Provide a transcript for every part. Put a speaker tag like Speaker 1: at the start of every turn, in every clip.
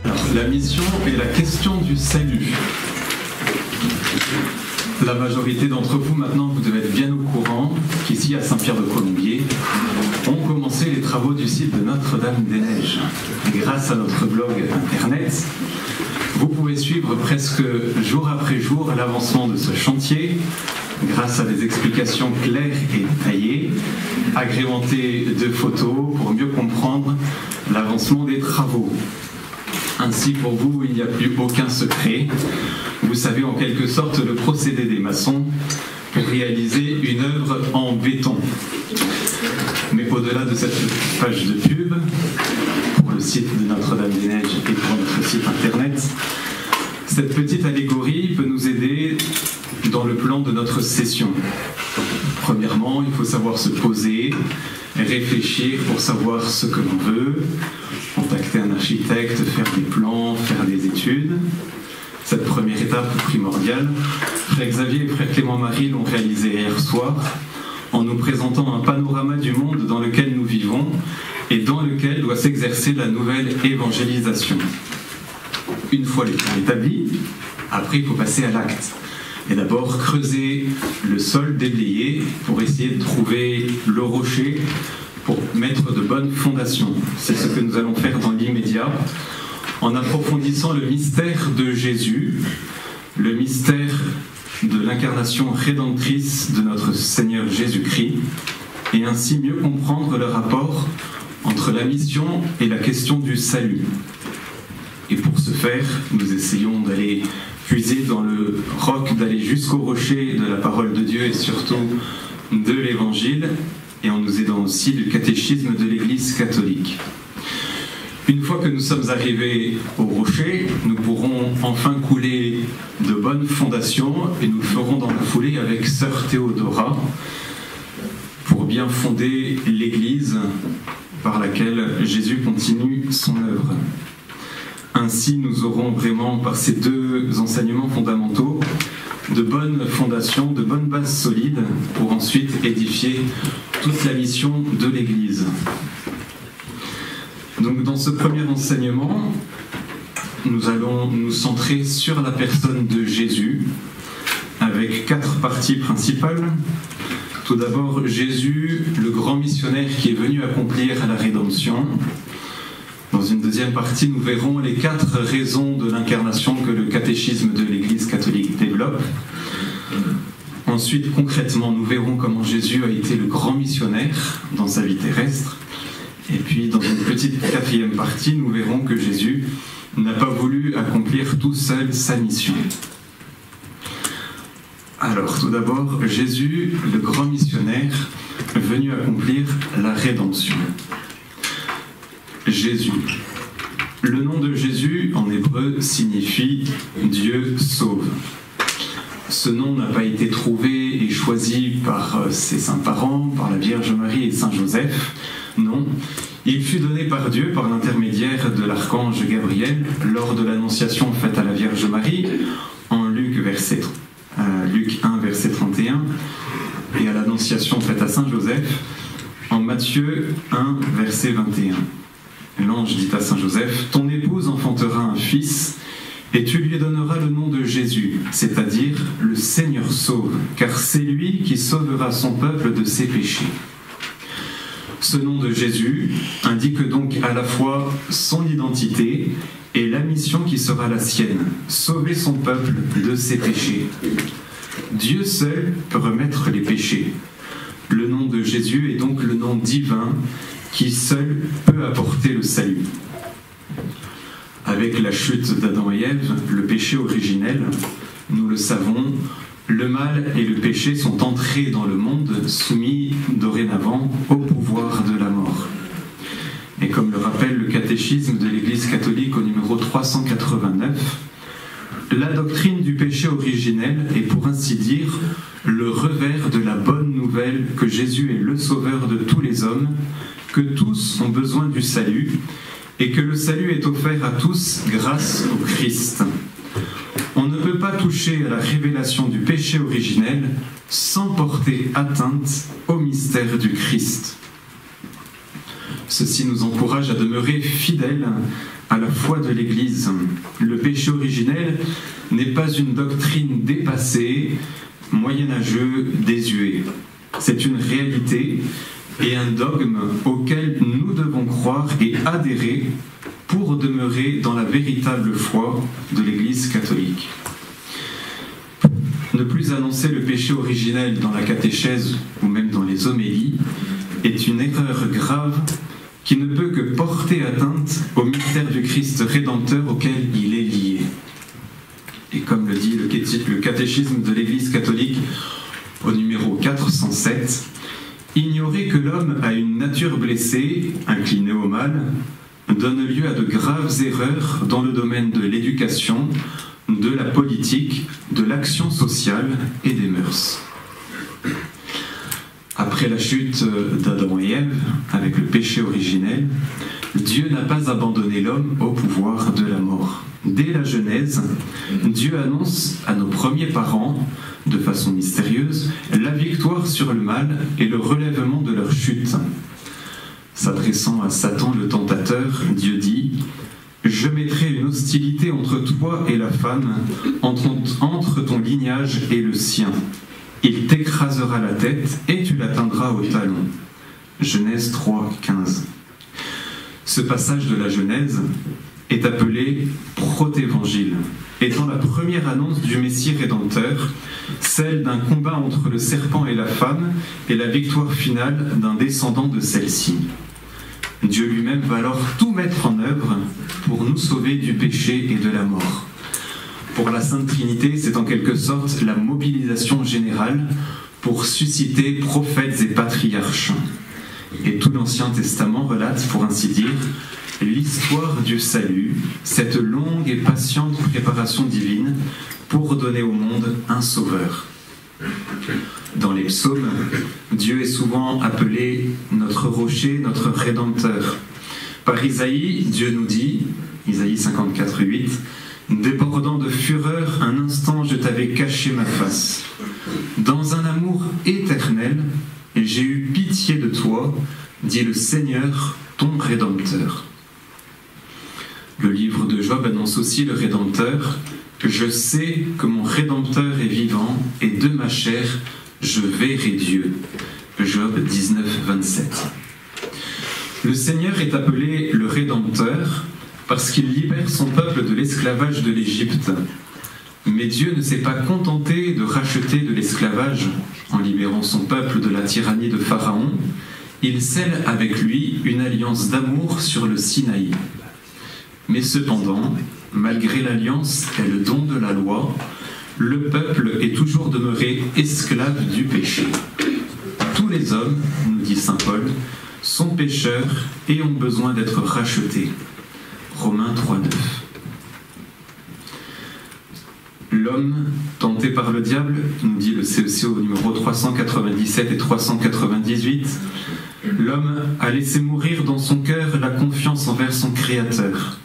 Speaker 1: Alors, la mission est la question du salut. La majorité d'entre vous, maintenant, vous devez être bien au courant qu'ici, à Saint-Pierre-de-Colombier, ont commencé les travaux du site de Notre-Dame-des-Neiges. Et grâce à notre blog Internet, vous pouvez suivre presque jour après jour l'avancement de ce chantier, grâce à des explications claires et détaillées, agrémentées de photos pour mieux comprendre l'avancement des travaux. Ainsi, pour vous, il n'y a plus aucun secret. Vous savez en quelque sorte le procédé des maçons pour réaliser une œuvre en béton. Mais au-delà de cette page de pub, pour le site de Notre-Dame-des-Neiges et pour notre site internet, cette petite allégorie peut nous aider dans le plan de notre session. Premièrement, il faut savoir se poser, réfléchir pour savoir ce que l'on veut, contacter un architecte, faire des plans, faire des études. Cette première étape primordiale, Frère Xavier et Frère Clément-Marie l'ont réalisée hier soir en nous présentant un panorama du monde dans lequel nous vivons et dans lequel doit s'exercer la nouvelle évangélisation. Une fois les plans établis, après il faut passer à l'acte. Et d'abord creuser le sol déblayé pour essayer de trouver le rocher pour mettre de bonnes fondations. C'est ce que nous allons faire dans l'immédiat en approfondissant le mystère de Jésus, le mystère de l'incarnation rédemptrice de notre Seigneur Jésus-Christ, et ainsi mieux comprendre le rapport entre la mission et la question du salut. Et pour ce faire, nous essayons d'aller puiser dans le roc, d'aller jusqu'au rocher de la parole de Dieu et surtout de l'Évangile, et en nous aidant aussi du catéchisme de l'Église catholique. Une fois que nous sommes arrivés au rocher, nous pourrons enfin couler de bonnes fondations et nous le ferons dans la foulée avec Sœur Théodora pour bien fonder l'Église par laquelle Jésus continue son œuvre. Ainsi, nous aurons vraiment, par ces deux enseignements fondamentaux, de bonnes fondations, de bonnes bases solides pour ensuite édifier toute la mission de l'Église. Donc, dans ce premier enseignement, nous allons nous centrer sur la personne de Jésus, avec 4 parties principales. Tout d'abord, Jésus, le grand missionnaire qui est venu accomplir la rédemption. Dans une deuxième partie, nous verrons les 4 raisons de l'incarnation que le catéchisme de l'Église catholique développe. Ensuite, concrètement, nous verrons comment Jésus a été le grand missionnaire dans sa vie terrestre. Et puis, dans une petite 4e partie, nous verrons que Jésus n'a pas voulu accomplir tout seul sa mission. Alors, tout d'abord, Jésus, le grand missionnaire, venu accomplir la rédemption. Jésus. Le nom de Jésus, en hébreu, signifie « Dieu sauve ». Ce nom n'a pas été trouvé et choisi par ses saints parents, par la Vierge Marie et Saint Joseph. Non, il fut donné par Dieu par l'intermédiaire de l'archange Gabriel lors de l'annonciation faite à la Vierge Marie en Luc 1, verset 31, et à l'annonciation faite à Saint Joseph en Matthieu 1, verset 21. L'ange dit à Saint Joseph, « Ton épouse enfantera un fils, et tu lui donneras le nom de Jésus, c'est-à-dire le Seigneur sauve, car c'est lui qui sauvera son peuple de ses péchés. » Ce nom de Jésus indique donc à la fois son identité et la mission qui sera la sienne, sauver son peuple de ses péchés. Dieu seul peut remettre les péchés. Le nom de Jésus est donc le nom divin qui seul peut apporter le salut. Avec la chute d'Adam et Ève, le péché originel, nous le savons, le mal et le péché sont entrés dans le monde, soumis dorénavant au pouvoir de la mort. Et comme le rappelle le catéchisme de l'Église catholique au numéro 389, la doctrine du péché originel est pour ainsi dire le revers de la bonne nouvelle que Jésus est le sauveur de tous les hommes, que tous ont besoin du salut et que le salut est offert à tous grâce au Christ. On ne peut pas toucher à la révélation du péché originel sans porter atteinte au mystère du Christ. Ceci nous encourage à demeurer fidèles à la foi de l'Église. Le péché originel n'est pas une doctrine dépassée, moyenâgeux, désuet. C'est une réalité et un dogme auquel nous devons croire et adhérer pour demeurer dans la véritable foi de l'Église catholique. Ne plus annoncer le péché originel dans la catéchèse ou même dans les homélies est une erreur grave qui ne peut que porter atteinte au mystère du Christ rédempteur auquel il est lié. Et comme le dit le catéchisme de l'Église catholique au numéro 407, ignorer que l'homme a une nature blessée, inclinée au mal, donne lieu à de graves erreurs dans le domaine de l'éducation, de la politique, de l'action sociale et des mœurs. Après la chute d'Adam et Ève, avec le péché originel, Dieu n'a pas abandonné l'homme au pouvoir de la mort. Dès la Genèse, Dieu annonce à nos premiers parents, de façon mystérieuse, la victoire sur le mal et le relèvement de leur chute. S'adressant à Satan le tentateur, Dieu dit « Je mettrai une hostilité entre toi et la femme, entre ton lignage et le sien. Il t'écrasera la tête et tu l'atteindras au talon. » Genèse 3, 15. Ce passage de la Genèse est appelé protévangile, étant la première annonce du Messie rédempteur, celle d'un combat entre le serpent et la femme, et la victoire finale d'un descendant de celle-ci. Dieu lui-même va alors tout mettre en œuvre pour nous sauver du péché et de la mort. Pour la Sainte Trinité, c'est en quelque sorte la mobilisation générale pour susciter prophètes et patriarches. Et tout l'Ancien Testament relate, pour ainsi dire, l'histoire du salut, cette longue et patiente préparation divine pour donner au monde un sauveur. Dans les psaumes, Dieu est souvent appelé notre rocher, notre rédempteur. Par Isaïe, Dieu nous dit, Isaïe 54, 8, « Débordant de fureur, un instant je t'avais caché ma face. Dans un amour éternel, j'ai eu pitié de toi, dit le Seigneur, ton Rédempteur. » Le livre de Job annonce aussi le Rédempteur. « Je sais que mon Rédempteur est vivant, et de ma chair, je verrai Dieu. » Job 19, 27. Le Seigneur est appelé le Rédempteur parce qu'il libère son peuple de l'esclavage de l'Égypte. Mais Dieu ne s'est pas contenté de racheter de l'esclavage en libérant son peuple de la tyrannie de Pharaon. Il scelle avec lui une alliance d'amour sur le Sinaï. Mais cependant, malgré l'alliance et le don de la loi, le peuple est toujours demeuré esclave du péché. Tous les hommes, nous dit saint Paul, sont pécheurs et ont besoin d'être rachetés. Romains 3,9. L'homme, tenté par le diable, nous dit le CEC au numéro 397 et 398, l'homme a laissé mourir dans son cœur la confiance envers son Créateur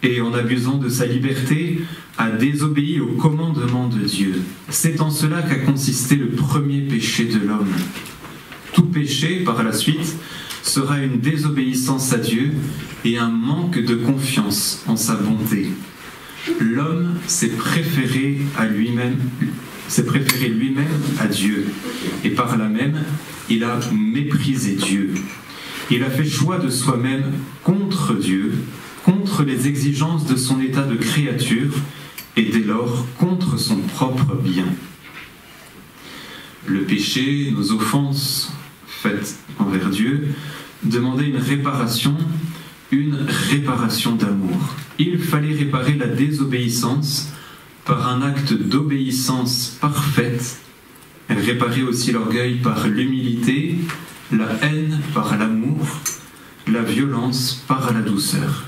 Speaker 1: et en abusant de sa liberté, a désobéi au commandement de Dieu. C'est en cela qu'a consisté le premier péché de l'homme. Tout péché, par la suite, sera une désobéissance à Dieu et un manque de confiance en sa bonté. L'homme s'est préféré lui-même à Dieu, et par là même, il a méprisé Dieu. Il a fait choix de soi-même contre Dieu, contre les exigences de son état de créature, et dès lors contre son propre bien. Le péché, nos offenses faites envers Dieu, demandaient une réparation d'amour. Il fallait réparer la désobéissance par un acte d'obéissance parfaite, réparer aussi l'orgueil par l'humilité, la haine par l'amour, la violence par la douceur.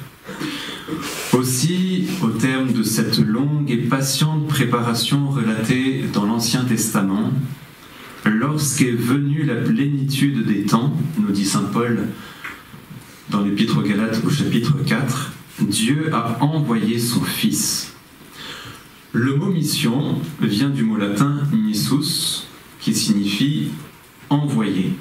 Speaker 1: Aussi, au terme de cette longue et patiente préparation relatée dans l'Ancien Testament, lorsqu'est venue la plénitude des temps, nous dit saint Paul dans l'Épître aux Galates au chapitre 4, Dieu a envoyé son Fils. Le mot mission vient du mot latin missus, qui signifie envoyer.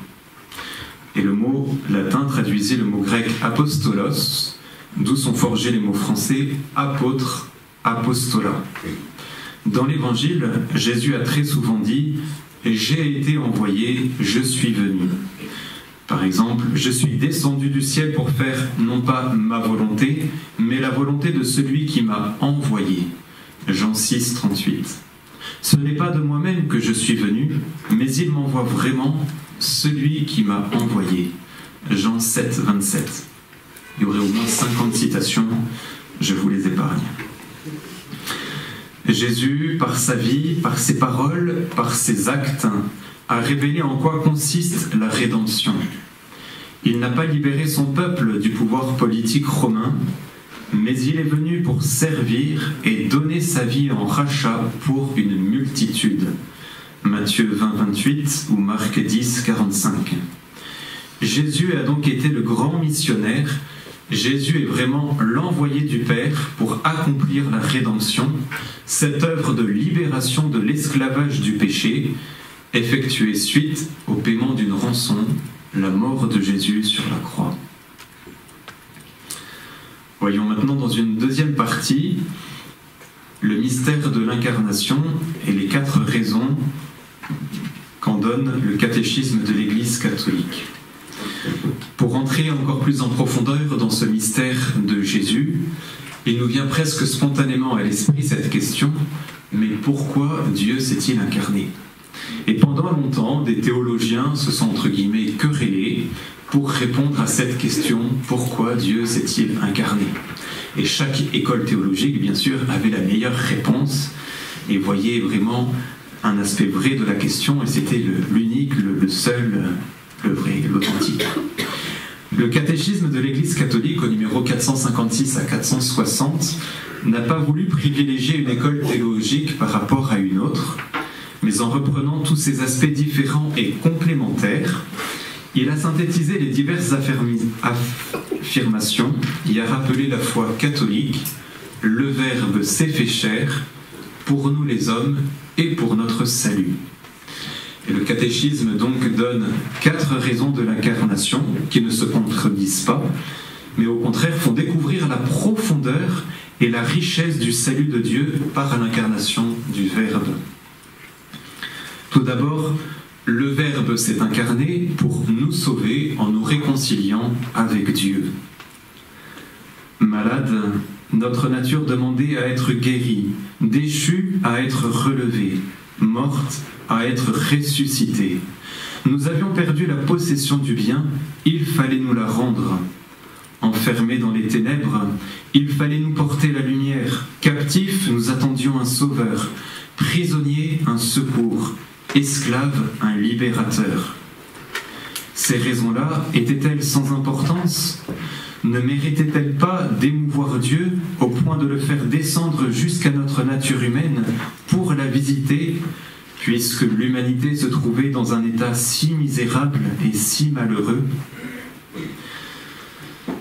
Speaker 1: Et Et le mot latin traduisait le mot grec apostolos, d'où sont forgés les mots français apôtre, apostolat. Dans l'Évangile, Jésus a très souvent dit « J'ai été envoyé, je suis venu ». Par exemple, « Je suis descendu du ciel pour faire non pas ma volonté, mais la volonté de celui qui m'a envoyé ». Jean 6, 38. Ce n'est pas de moi-même que je suis venu, mais il m'envoie vraiment, celui qui m'a envoyé. Jean 7, 27. Il y aurait au moins 50 citations, je vous les épargne. Jésus, par sa vie, par ses paroles, par ses actes, a révélé en quoi consiste la rédemption. Il n'a pas libéré son peuple du pouvoir politique romain, mais il est venu pour servir et donner sa vie en rachat pour une multitude. Matthieu 20, 28 ou Marc 10, 45. Jésus a donc été le grand missionnaire. Jésus est vraiment l'envoyé du Père pour accomplir la rédemption, cette œuvre de libération de l'esclavage du péché, effectuée suite au paiement d'une rançon, la mort de Jésus sur la croix. Voyons maintenant dans une deuxième partie le mystère de l'incarnation et les 4 raisons qu'en donne le catéchisme de l'Église catholique. Pour entrer encore plus en profondeur dans ce mystère de Jésus, il nous vient presque spontanément à l'esprit cette question, mais pourquoi Dieu s'est-il incarné ? Et pendant longtemps, des théologiens se sont entre guillemets querellés pour répondre à cette question, pourquoi Dieu s'est-il incarné ? Et chaque école théologique, bien sûr, avait la meilleure réponse et voyait vraiment un aspect vrai de la question, et c'était l'unique, le seul, le vrai, l'authentique. Le catéchisme de l'Église catholique, au numéro 456 à 460, n'a pas voulu privilégier une école théologique par rapport à une autre, mais en reprenant tous ces aspects différents et complémentaires, il a synthétisé les diverses affirmations, il a rappelé la foi catholique, le Verbe s'est fait chair, pour nous les hommes et pour notre salut. Et le catéchisme donc donne 4 raisons de l'incarnation qui ne se contredisent pas, mais au contraire font découvrir la profondeur et la richesse du salut de Dieu par l'incarnation du Verbe. Tout d'abord, le Verbe s'est incarné pour nous sauver en nous réconciliant avec Dieu. Malade, notre nature demandait à être guérie, déchue à être relevée, morte à être ressuscitée. Nous avions perdu la possession du bien, il fallait nous la rendre. Enfermés dans les ténèbres, il fallait nous porter la lumière. Captifs, nous attendions un sauveur. Prisonniers, un secours. Esclaves, un libérateur. Ces raisons-là étaient-elles sans importance ? Ne méritaient-elles pas d'émouvoir Dieu au point de le faire descendre jusqu'à notre nature humaine pour la visiter, puisque l'humanité se trouvait dans un état si misérable et si malheureux ?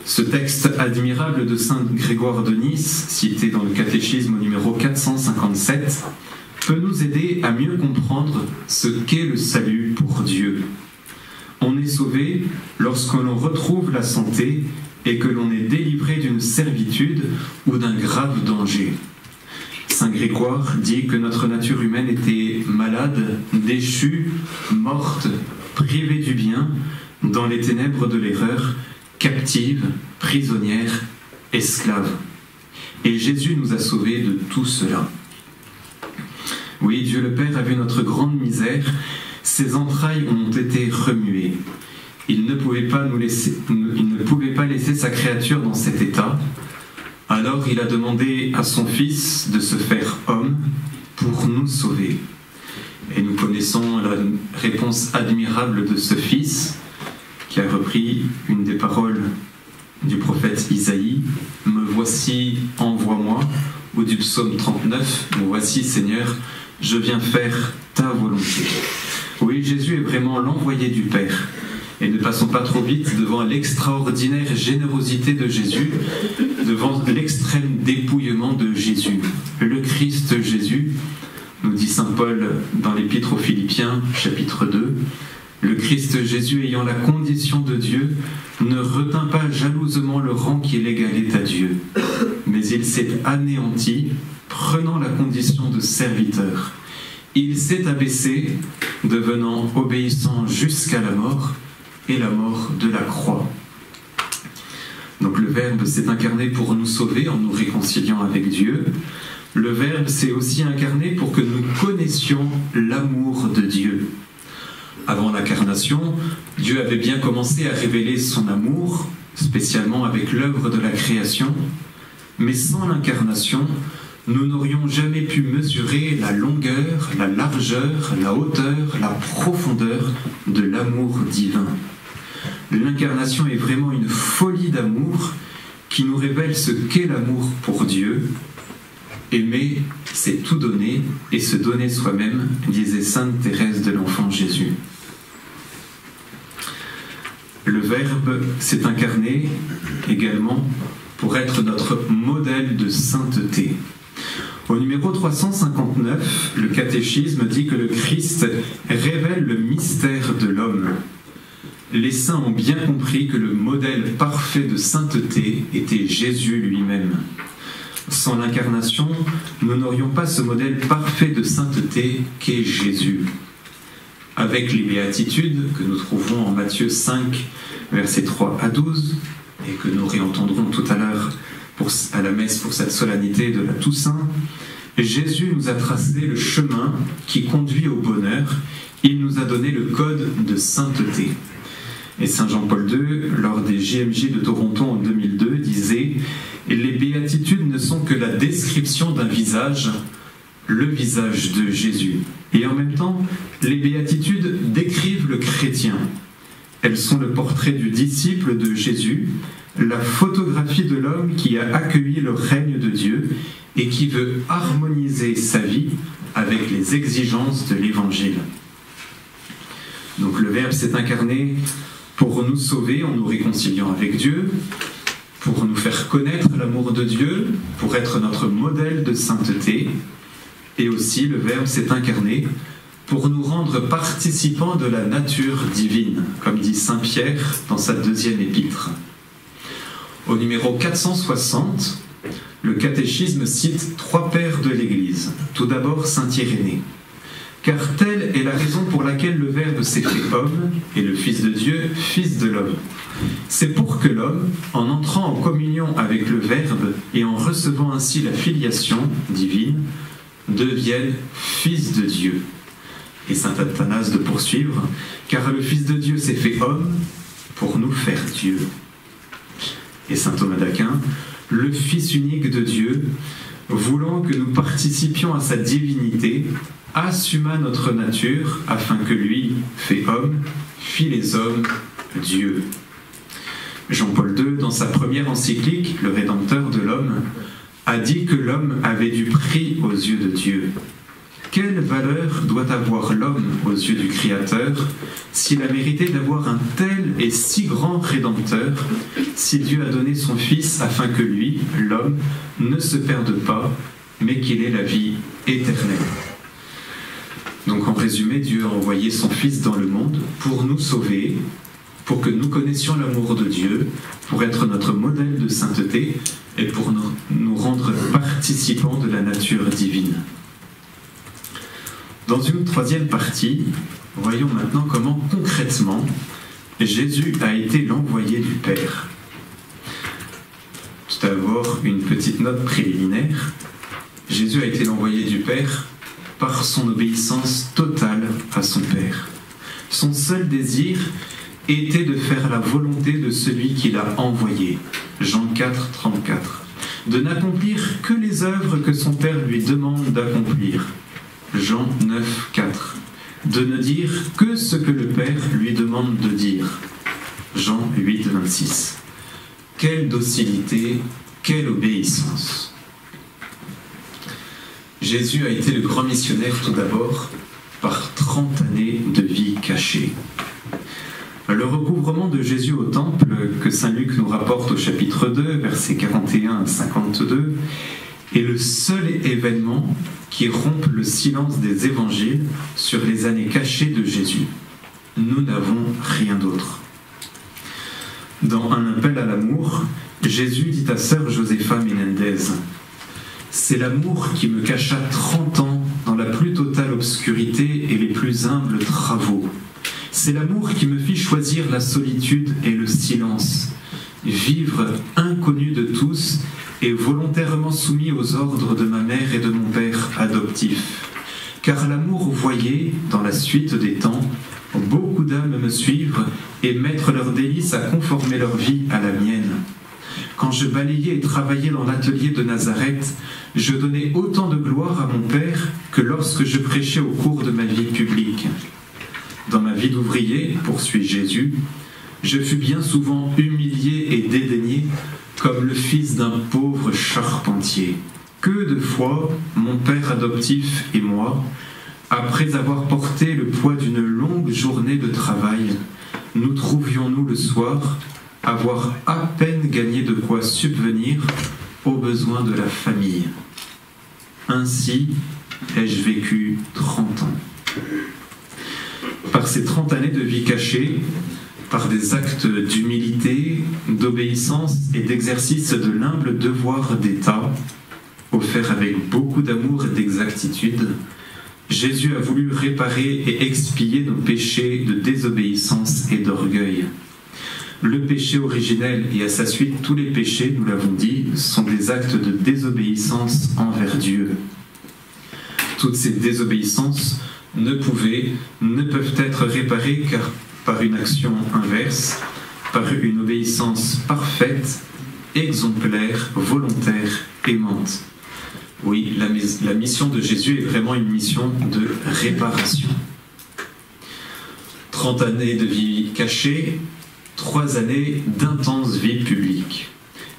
Speaker 1: Ce texte admirable de saint Grégoire de Nice, cité dans le catéchisme au numéro 457, peut nous aider à mieux comprendre ce qu'est le salut pour Dieu. On est sauvé lorsque l'on retrouve la santé et que l'on est délivré d'une servitude ou d'un grave danger. Saint Grégoire dit que notre nature humaine était malade, déchue, morte, privée du bien, dans les ténèbres de l'erreur, captive, prisonnière, esclave. Et Jésus nous a sauvés de tout cela. Oui, Dieu le Père a vu notre grande misère, ses entrailles ont été remuées. Il ne pouvait pas laisser sa créature dans cet état. Alors il a demandé à son Fils de se faire homme pour nous sauver. Et nous connaissons la réponse admirable de ce Fils, qui a repris une des paroles du prophète Isaïe, « Me voici, envoie-moi », ou du psaume 39, « Me voici, Seigneur, je viens faire ta volonté ». Oui, Jésus est vraiment l'envoyé du Père. Et ne passons pas trop vite devant l'extraordinaire générosité de Jésus, devant l'extrême dépouillement de Jésus. Le Christ Jésus, nous dit saint Paul dans l'Épître aux Philippiens, chapitre 2, le Christ Jésus Jésus, ayant la condition de Dieu, ne retint pas jalousement le rang qui l'égalait à Dieu, mais il s'est anéanti, prenant la condition de serviteur. Il s'est abaissé, devenant obéissant jusqu'à la mort, et la mort de la croix. Donc le Verbe s'est incarné pour nous sauver en nous réconciliant avec Dieu. Le Verbe s'est aussi incarné pour que nous connaissions l'amour de Dieu. Avant l'incarnation, Dieu avait bien commencé à révéler son amour, spécialement avec l'œuvre de la création, mais sans l'incarnation, nous n'aurions jamais pu mesurer la longueur, la largeur, la hauteur, la profondeur de l'amour divin. L'incarnation est vraiment une folie d'amour qui nous révèle ce qu'est l'amour pour Dieu. Aimer, c'est tout donner et se donner soi-même, disait sainte Thérèse de l'Enfant Jésus. Le Verbe s'est incarné également pour être notre modèle de sainteté. Au numéro 359, le catéchisme dit que le Christ révèle le mystère de l'homme. Les saints ont bien compris que le modèle parfait de sainteté était Jésus lui-même. Sans l'incarnation, nous n'aurions pas ce modèle parfait de sainteté qu'est Jésus. Avec les béatitudes que nous trouvons en Matthieu 5, versets 3 à 12, et que nous réentendrons tout à l'heure à la messe pour cette solennité de la Toussaint, Jésus nous a tracé le chemin qui conduit au bonheur. Il nous a donné le code de sainteté. Et Saint Jean-Paul II, lors des JMJ de Toronto en 2002, disait « Les béatitudes ne sont que la description d'un visage, le visage de Jésus. Et en même temps, les béatitudes décrivent le chrétien. Elles sont le portrait du disciple de Jésus, la photographie de l'homme qui a accueilli le règne de Dieu et qui veut harmoniser sa vie avec les exigences de l'Évangile. » Donc le Verbe s'est incarné pour nous sauver en nous réconciliant avec Dieu, pour nous faire connaître l'amour de Dieu, pour être notre modèle de sainteté. Et aussi, le Verbe s'est incarné pour nous rendre participants de la nature divine, comme dit Saint Pierre dans sa 2e épître. Au numéro 460, le catéchisme cite 3 pères de l'Église. Tout d'abord, Saint Irénée. Car telle est la raison pour laquelle le Verbe s'est fait homme, et le Fils de Dieu, Fils de l'homme. C'est pour que l'homme, en entrant en communion avec le Verbe et en recevant ainsi la filiation divine, devienne Fils de Dieu. Et saint Athanase de poursuivre, car le Fils de Dieu s'est fait homme pour nous faire Dieu. Et saint Thomas d'Aquin, le Fils unique de Dieu, voulant que nous participions à sa divinité, assuma notre nature afin que lui, fait homme, fit les hommes Dieu. Jean-Paul II, dans sa première encyclique, le Rédempteur de l'homme, a dit que l'homme avait du prix aux yeux de Dieu. Quelle valeur doit avoir l'homme aux yeux du Créateur s'il a mérité d'avoir un tel et si grand Rédempteur, si Dieu a donné son Fils afin que lui, l'homme, ne se perde pas, mais qu'il ait la vie éternelle. Donc en résumé, Dieu a envoyé son Fils dans le monde pour nous sauver, pour que nous connaissions l'amour de Dieu, pour être notre modèle de sainteté et pour nous rendre participants de la nature divine. Dans une 3e partie, voyons maintenant comment concrètement Jésus a été l'envoyé du Père. Tout d'abord, une petite note préliminaire. Jésus a été l'envoyé du Père par son obéissance totale à son Père. Son seul désir était de faire la volonté de celui qui l'a envoyé. Jean 4, 34. De n'accomplir que les œuvres que son Père lui demande d'accomplir. Jean 9, 4. De ne dire que ce que le Père lui demande de dire. Jean 8, 26. Quelle docilité, quelle obéissance. Jésus a été le grand missionnaire tout d'abord par 30 années de vie cachée. Le recouvrement de Jésus au temple que saint Luc nous rapporte au chapitre 2, versets 41 à 52, est le seul événement qui rompt le silence des évangiles sur les années cachées de Jésus. nous n'avons rien d'autre. Dans un appel à l'amour, Jésus dit à sœur Josefa Menendez, « C'est l'amour qui me cacha 30 ans dans la plus totale obscurité et les plus humbles travaux. C'est l'amour qui me fit choisir la solitude et le silence, vivre inconnu de tous et volontairement soumis aux ordres de ma mère et de mon père adoptif. Car l'amour voyait, dans la suite des temps, beaucoup d'âmes me suivre et mettre leur délice à conformer leur vie à la mienne. Quand je balayais et travaillais dans l'atelier de Nazareth, je donnais autant de gloire à mon Père que lorsque je prêchais au cours de ma vie publique. Dans ma vie d'ouvrier, poursuit Jésus, je fus bien souvent humilié et dédaigné comme le fils d'un pauvre charpentier. Que de fois, mon père adoptif et moi, après avoir porté le poids d'une longue journée de travail, nous trouvions-nous le soir avoir à peine gagné de quoi subvenir aux besoins de la famille. Ainsi ai-je vécu 30 ans. Par ces 30 années de vie cachée, par des actes d'humilité, d'obéissance et d'exercice de l'humble devoir d'État, offert avec beaucoup d'amour et d'exactitude, Jésus a voulu réparer et expier nos péchés de désobéissance et d'orgueil. Le péché originel et à sa suite tous les péchés, nous l'avons dit, sont des actes de désobéissance envers Dieu. Toutes ces désobéissances ne peuvent être réparées car par une action inverse, par une obéissance parfaite, exemplaire, volontaire, aimante. Oui, la mission de Jésus est vraiment une mission de réparation. 30 années de vie cachée, 3 années d'intense vie publique.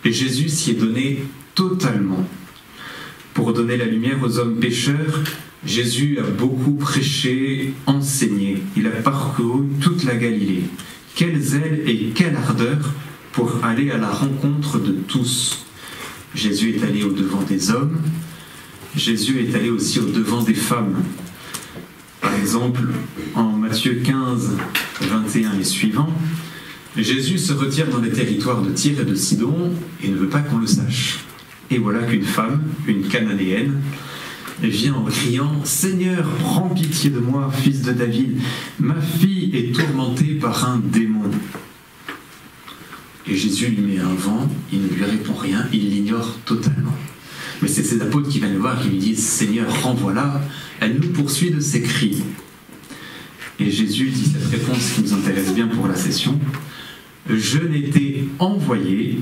Speaker 1: Et Jésus s'y est donné totalement. Pour donner la lumière aux hommes pécheurs, Jésus a beaucoup prêché, enseigné. Il a parcouru toute la Galilée. Quel zèle et quelle ardeur pour aller à la rencontre de tous. Jésus est allé au-devant des hommes. Jésus est allé aussi au-devant des femmes. Par exemple, en Matthieu 15, 21 et suivants, Jésus se retire dans les territoires de Tyr et de Sidon et ne veut pas qu'on le sache. Et voilà qu'une femme, une Cananéenne, vient en criant « Seigneur, prends pitié de moi, fils de David, ma fille est tourmentée par un démon. » Et Jésus lui met un vent, il ne lui répond rien, il l'ignore totalement. Mais c'est ses apôtres qui viennent le voir, qui lui disent « Seigneur, renvoie-la, elle nous poursuit de ses cris. » Et Jésus dit cette réponse qui nous intéresse bien pour la session. « Je n'étais envoyé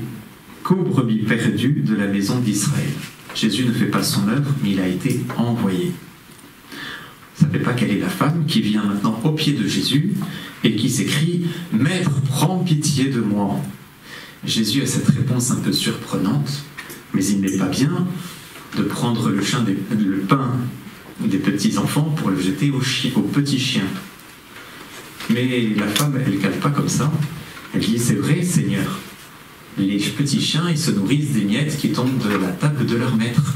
Speaker 1: qu'aux brebis perdues de la maison d'Israël. » Jésus ne fait pas son œuvre, mais il a été envoyé. Vous ne savez pas quelle est la femme qui vient maintenant au pied de Jésus et qui s'écrie « Maître, prends pitié de moi !» Jésus a cette réponse un peu surprenante, mais il n'est pas bien de prendre le pain des petits-enfants pour le jeter aux petits chiens. Mais la femme, elle ne cale pas comme ça. Elle dit « C'est vrai, Seigneur. Les petits chiens, ils se nourrissent des miettes qui tombent de la table de leur maître. »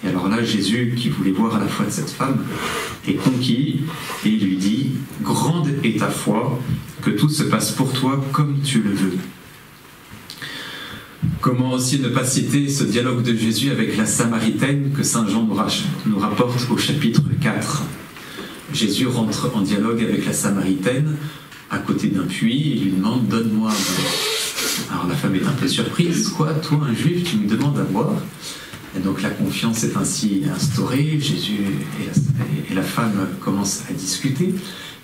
Speaker 1: Et alors là, Jésus, qui voulait voir à la foi de cette femme, est conquis et il lui dit « Grande est ta foi, que tout se passe pour toi comme tu le veux. » Comment aussi ne pas citer ce dialogue de Jésus avec la Samaritaine que saint Jean nous rapporte au chapitre 4. Jésus rentre en dialogue avec la Samaritaine à côté d'un puits et lui demande « Donne-moi à boire ». Alors la femme est un peu surprise. « Quoi, toi, un juif, tu me demandes à boire ?» Et donc la confiance est ainsi instaurée. Jésus et la femme commencent à discuter.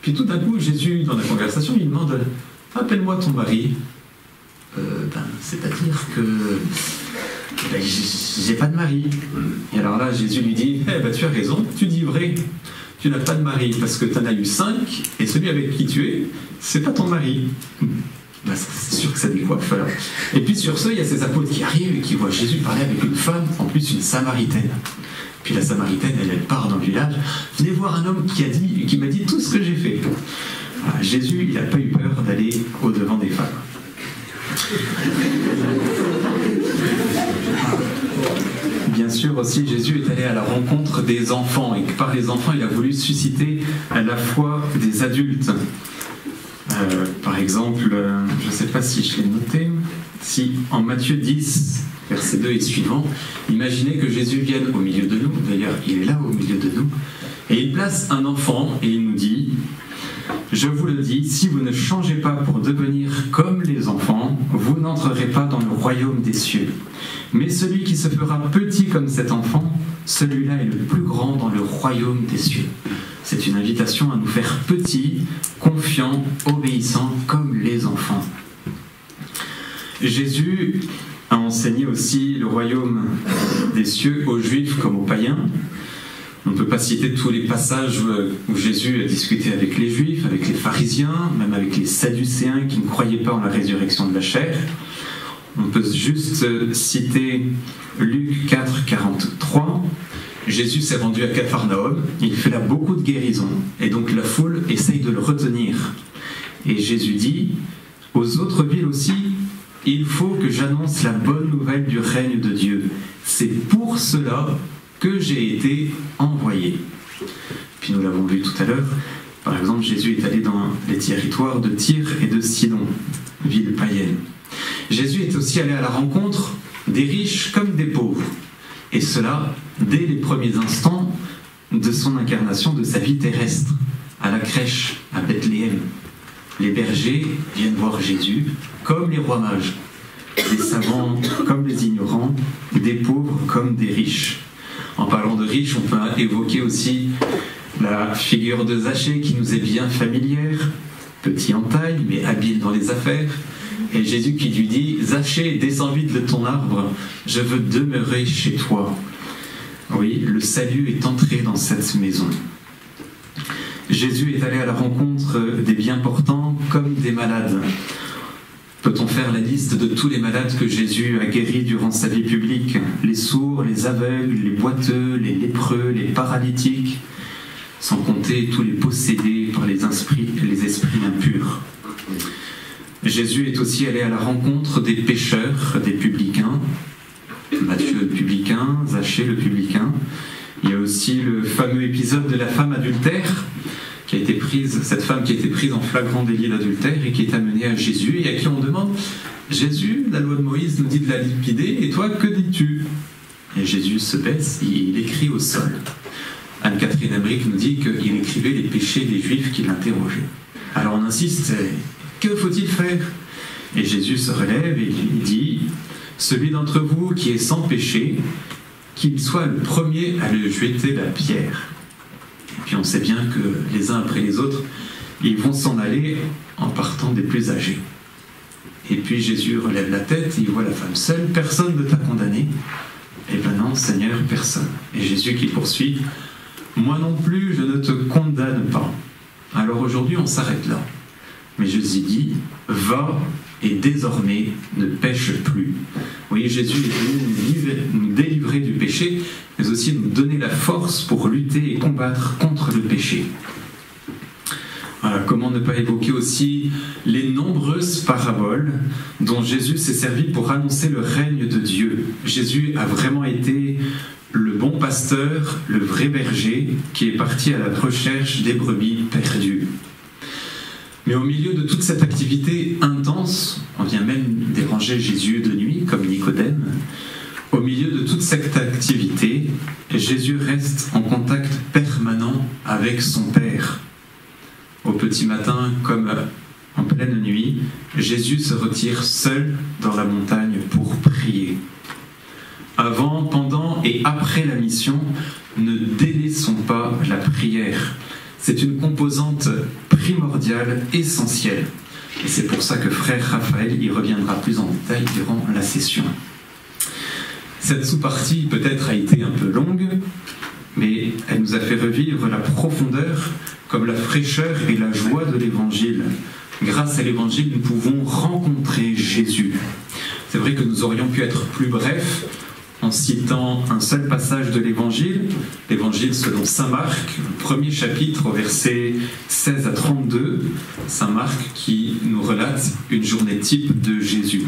Speaker 1: Puis tout d'un coup, Jésus, dans la conversation, il demande « Appelle-moi ton mari ». C'est-à-dire que j'ai pas de mari. Et alors là, Jésus lui dit tu as raison, tu dis vrai, tu n'as pas de mari parce que tu en as eu 5 et celui avec qui tu es, c'est pas ton mari. C'est sûr que ça décoiffe alors. Et puis sur ce, il y a ces apôtres qui arrivent et qui voient Jésus parler avec une femme, en plus une Samaritaine. Puis la Samaritaine, elle part dans le village. Venez voir un homme qui m'a dit tout ce que j'ai fait. Voilà, Jésus, il n'a pas eu peur d'aller au-devant des femmes. Bien sûr. sûr aussi, Jésus est allé à la rencontre des enfants, et que par les enfants, il a voulu susciter la foi des adultes. Par exemple, je ne sais pas si je l'ai noté, si en Matthieu 10, verset 2 et suivant, imaginez que Jésus vienne au milieu de nous, d'ailleurs il est là au milieu de nous, et il place un enfant et il nous dit « Je vous le dis, si vous ne changez pas pour devenir comme les enfants, vous n'entrerez pas dans le royaume des cieux. Mais celui qui se fera petit comme cet enfant, celui-là est le plus grand dans le royaume des cieux. » C'est une invitation à nous faire petits, confiants, obéissants comme les enfants. Jésus a enseigné aussi le royaume des cieux aux Juifs comme aux païens. On ne peut pas citer tous les passages où Jésus a discuté avec les Juifs, avec les pharisiens, même avec les sadducéens qui ne croyaient pas en la résurrection de la chair. On peut juste citer Luc 4, 43. Jésus s'est rendu à Capharnaüm, il fait là beaucoup de guérisons, et donc la foule essaye de le retenir. Et Jésus dit, aux autres villes aussi, il faut que j'annonce la bonne nouvelle du règne de Dieu. C'est pour cela que j'ai été envoyé. Puis nous l'avons vu tout à l'heure, par exemple, Jésus est allé dans les territoires de Tyr et de Sidon, villes païennes. Jésus est aussi allé à la rencontre des riches comme des pauvres. Et cela, dès les premiers instants de son incarnation, de sa vie terrestre, à la crèche, à Bethléem. Les bergers viennent voir Jésus comme les rois mages, les savants comme les ignorants, des pauvres comme des riches. En parlant de riches, on peut évoquer aussi la figure de Zachée qui nous est bien familière, petit en taille mais habile dans les affaires. Et Jésus qui lui dit « Zachée, descends vite de ton arbre, je veux demeurer chez toi. » Oui, le salut est entré dans cette maison. Jésus est allé à la rencontre des bien portants comme des malades. Peut-on faire la liste de tous les malades que Jésus a guéris durant sa vie publique? Les sourds, les aveugles, les boiteux, les lépreux, les paralytiques, sans compter tous les possédés par les esprits impurs. Jésus est aussi allé à la rencontre des pécheurs, des publicains. Matthieu le publicain, Zachée le publicain. Il y a aussi le fameux épisode de la femme adultère, cette femme qui a été prise en flagrant délit d'adultère et qui est amenée à Jésus et à qui on demande « Jésus, la loi de Moïse nous dit de la liquider, et toi, que dis-tu » Et Jésus se baisse et il écrit au sol. Anne-Catherine Emmerich nous dit qu'il écrivait les péchés des Juifs qui l'interrogeaient. Alors on insiste, que faut-il faire? Et Jésus se relève et il dit « Celui d'entre vous qui est sans péché, qu'il soit le premier à lui jeter la pierre. » Et puis on sait bien que les uns après les autres, ils vont s'en aller en partant des plus âgés. Et puis Jésus relève la tête, il voit la femme seule, personne ne t'a condamné. Eh bien non, Seigneur, personne. Et Jésus qui poursuit, moi non plus, je ne te condamne pas. Alors aujourd'hui, on s'arrête là. Mais Jésus dit, va et désormais ne pêche plus. Oui, Jésus est venu nous délivrer du péché, mais aussi nous donner la force pour lutter et combattre contre le péché. Voilà, comment ne pas évoquer aussi les nombreuses paraboles dont Jésus s'est servi pour annoncer le règne de Dieu. Jésus a vraiment été le bon pasteur, le vrai berger, qui est parti à la recherche des brebis perdues. Mais au milieu de toute cette activité intense, on vient même déranger Jésus de nuit, comme Nicodème, au milieu de toute cette activité, Jésus reste en contact permanent avec son Père. Au petit matin, comme en pleine nuit, Jésus se retire seul dans la montagne pour prier. Avant, pendant et après la mission, ne délaissons pas la prière. C'est une composante primordiale, essentielle. Et c'est pour ça que frère Raphaël y reviendra plus en détail durant la session. Cette sous-partie peut-être a été un peu longue, mais elle nous a fait revivre la profondeur comme la fraîcheur et la joie de l'Évangile. Grâce à l'Évangile, nous pouvons rencontrer Jésus. C'est vrai que nous aurions pu être plus brefs en citant un seul passage de l'Évangile, l'Évangile selon saint Marc, le premier chapitre, au verset 16 à 32, saint Marc qui nous relate une journée type de Jésus.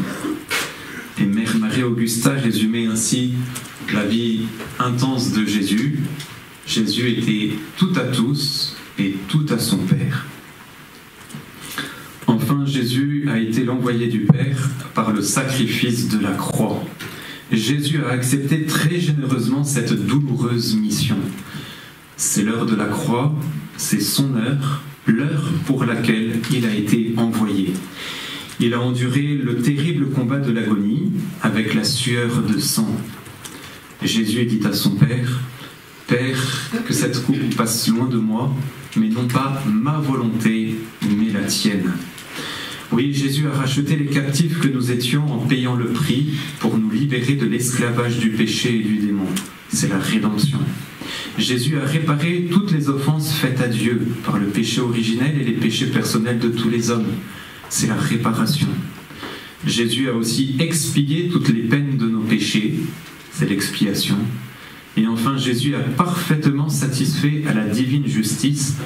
Speaker 1: Et Mère Marie-Augusta résumait ainsi la vie intense de Jésus. Jésus était tout à tous et tout à son Père. Enfin, Jésus a été l'envoyé du Père par le sacrifice de la croix. Jésus a accepté très généreusement cette douloureuse mission. C'est l'heure de la croix, c'est son heure, l'heure pour laquelle il a été envoyé. Il a enduré le terrible combat de l'agonie avec la sueur de sang. Jésus dit à son Père, « Père, que cette coupe passe loin de moi, mais non pas ma volonté, mais la tienne. » Oui, Jésus a racheté les captifs que nous étions en payant le prix pour nous libérer de l'esclavage du péché et du démon. C'est la rédemption. Jésus a réparé toutes les offenses faites à Dieu par le péché originel et les péchés personnels de tous les hommes. C'est la réparation. Jésus a aussi expié toutes les peines de nos péchés. C'est l'expiation. Et enfin, Jésus a parfaitement satisfait à la divine justice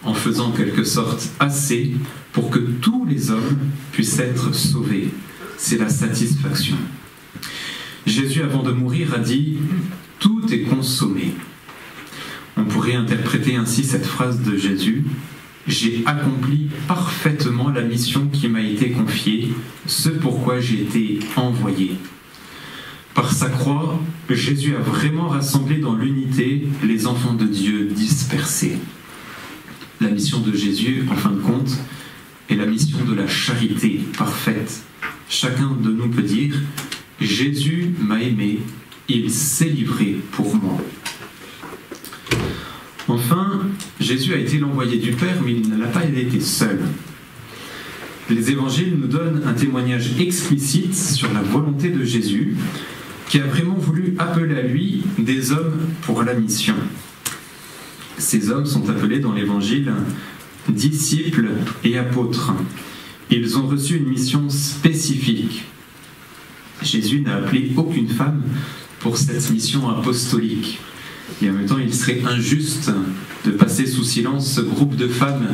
Speaker 1: en faisant en quelque sorte assez pour que tous les hommes puissent être sauvés. C'est la satisfaction. Jésus, avant de mourir, a dit « Tout est consommé ». On pourrait interpréter ainsi cette phrase de Jésus « J'ai accompli parfaitement la mission qui m'a été confiée, ce pourquoi j'ai été envoyé ». Par sa croix, Jésus a vraiment rassemblé dans l'unité les enfants de Dieu dispersés. La mission de Jésus, en fin de compte, est la mission de la charité parfaite. Chacun de nous peut dire « Jésus m'a aimé, il s'est livré pour moi ». Enfin, Jésus a été l'envoyé du Père, mais il n'a pas été seul. Les évangiles nous donnent un témoignage explicite sur la volonté de Jésus, qui a vraiment voulu appeler à lui des hommes pour la mission. Ces hommes sont appelés dans l'évangile disciples et apôtres. Ils ont reçu une mission spécifique. Jésus n'a appelé aucune femme pour cette mission apostolique. Et en même temps, il serait injuste de passer sous silence ce groupe de femmes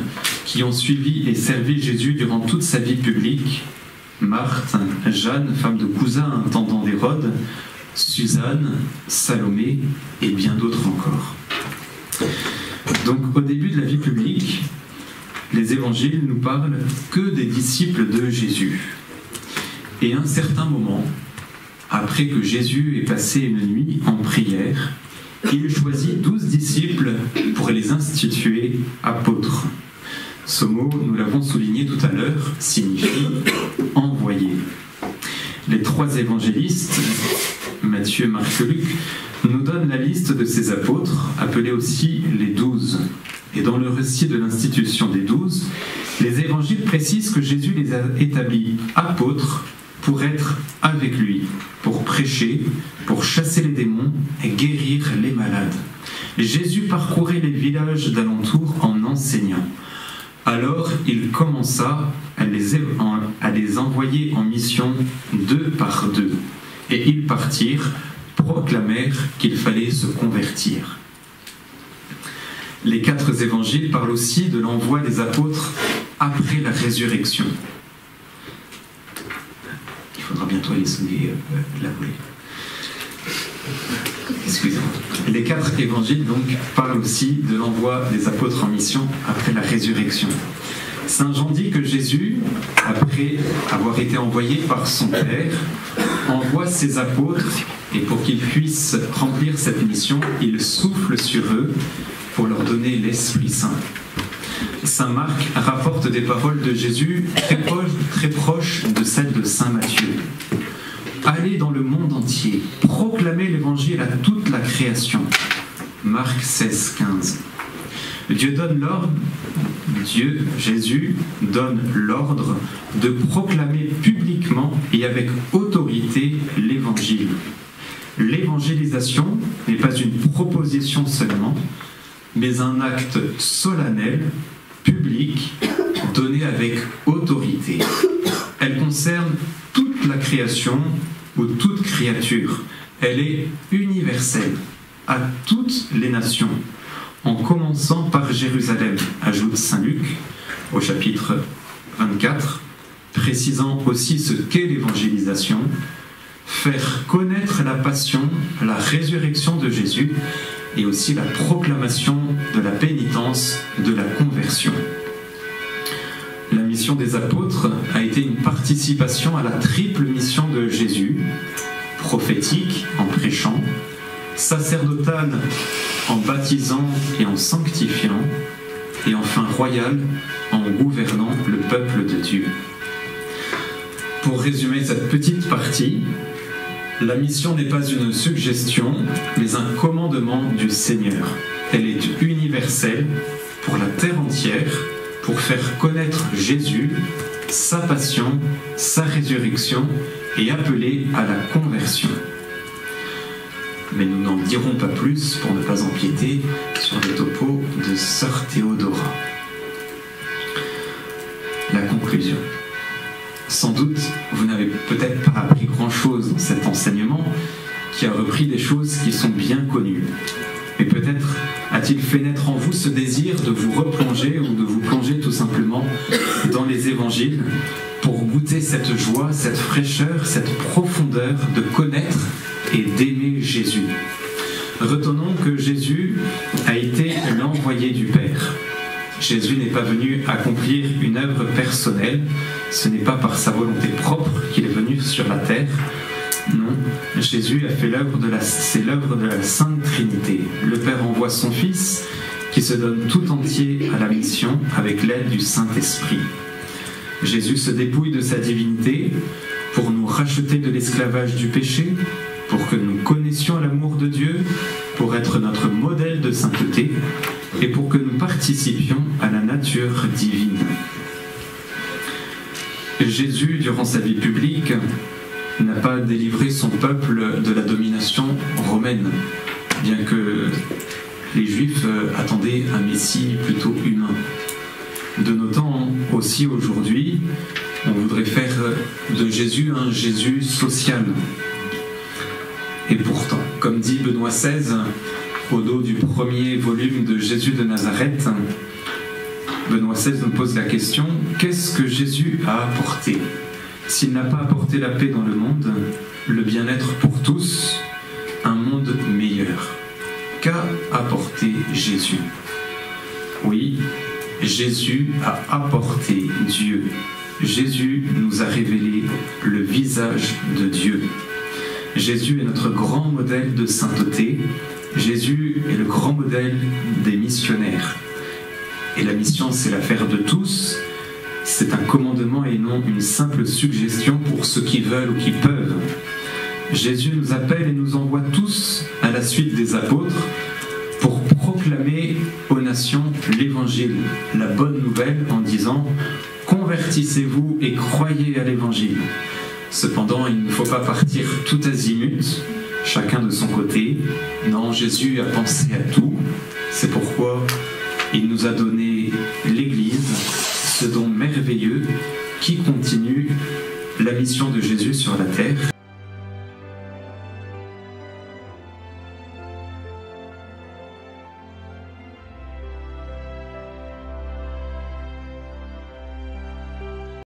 Speaker 1: qui ont suivi et servi Jésus durant toute sa vie publique. Marthe, Jeanne, femme de cousin intendant d'Hérode, Suzanne, Salomé et bien d'autres encore. Donc au début de la vie publique, les évangiles nous parlent que des disciples de Jésus. Et à un certain moment, après que Jésus ait passé une nuit en prière, il choisit 12 disciples pour les instituer apôtres. Ce mot, nous l'avons souligné tout à l'heure, signifie « envoyer ». Les 3 évangélistes, Matthieu, Marc et Luc, nous donnent la liste de ces apôtres, appelés aussi les 12. Et dans le récit de l'institution des 12, les évangiles précisent que Jésus les a établis apôtres pour être avec lui, pour prêcher, pour chasser les démons et guérir les malades. Jésus parcourait les villages d'alentour en enseignant. Alors il commença à les envoyer en mission 2 par 2. Et ils partirent, proclamèrent qu'il fallait se convertir. Les 4 évangiles parlent aussi de l'envoi des apôtres après la résurrection. Il faudra bientôt aller sonner la volée. Excusez-moi. Les 4 évangiles donc parlent aussi de l'envoi des apôtres en mission après la résurrection. Saint Jean dit que Jésus, après avoir été envoyé par son Père, envoie ses apôtres et pour qu'ils puissent remplir cette mission, il souffle sur eux pour leur donner l'Esprit Saint. Saint Marc rapporte des paroles de Jésus très proches de celles de Saint Matthieu. Allez dans le monde entier, proclamez l'évangile à toute la création. Marc 16, 15. Jésus donne l'ordre de proclamer publiquement et avec autorité l'évangile. L'évangélisation n'est pas une proposition seulement, mais un acte solennel, public, donné avec autorité. Elle concerne toute la création ou toute créature. Elle est universelle à toutes les nations, en commençant par Jérusalem, ajoute Saint Luc au chapitre 24, précisant aussi ce qu'est l'évangélisation. faire connaître la passion, la résurrection de Jésus et aussi la proclamation de la pénitence, de la conversion. La mission des apôtres a été une participation à la triple mission de Jésus, prophétique en prêchant, sacerdotale en baptisant et en sanctifiant, et enfin royale en gouvernant le peuple de Dieu. Pour résumer cette petite partie, la mission n'est pas une suggestion, mais un commandement du Seigneur. Elle est universelle pour la terre entière, pour faire connaître Jésus, sa passion, sa résurrection et appeler à la conversion. Mais nous n'en dirons pas plus pour ne pas empiéter sur les topos de Sœur Théodora. La conclusion. Sans doute, vous n'avez peut-être pas appris grand-chose dans cet enseignement qui a repris des choses qui sont bien connues. Mais peut-être a-t-il fait naître en vous ce désir de vous replonger ou de vous plonger tout simplement dans les évangiles pour goûter cette joie, cette fraîcheur, cette profondeur de connaître et d'aimer Jésus. Retenons que Jésus a été l'envoyé du Père. Jésus n'est pas venu accomplir une œuvre personnelle, ce n'est pas par sa volonté propre qu'il est venu sur la terre. Non, Jésus a fait c'est l'œuvre de la Sainte Trinité. Le Père envoie son Fils qui se donne tout entier à la mission avec l'aide du Saint-Esprit. Jésus se dépouille de sa divinité pour nous racheter de l'esclavage du péché, pour que nous connaissions l'amour de Dieu, pour être notre modèle de sainteté et pour que nous participions à la nature divine. Jésus, durant sa vie publique, n'a pas délivré son peuple de la domination romaine, bien que les Juifs attendaient un Messie plutôt humain. De nos temps aussi aujourd'hui, on voudrait faire de Jésus un Jésus social. Et pourtant, comme dit Benoît XVI, au dos du premier volume de Jésus de Nazareth, Benoît XVI nous pose la question, qu'est-ce que Jésus a apporté ? S'il n'a pas apporté la paix dans le monde, le bien-être pour tous, un monde meilleur. Qu'a apporté Jésus ? Oui, Jésus a apporté Dieu. Jésus nous a révélé le visage de Dieu. Jésus est notre grand modèle de sainteté. Jésus est le grand modèle des missionnaires. Et la mission, c'est l'affaire de tous. C'est un commandement et non une simple suggestion pour ceux qui veulent ou qui peuvent. Jésus nous appelle et nous envoie tous à la suite des apôtres pour proclamer aux nations l'évangile, la bonne nouvelle en disant « Convertissez-vous et croyez à l'évangile ». Cependant, il ne faut pas partir tout azimut, chacun de son côté. Non, Jésus a pensé à tout. C'est pourquoi il nous a donné l'Église, ce don merveilleux qui continue la mission de Jésus sur la terre.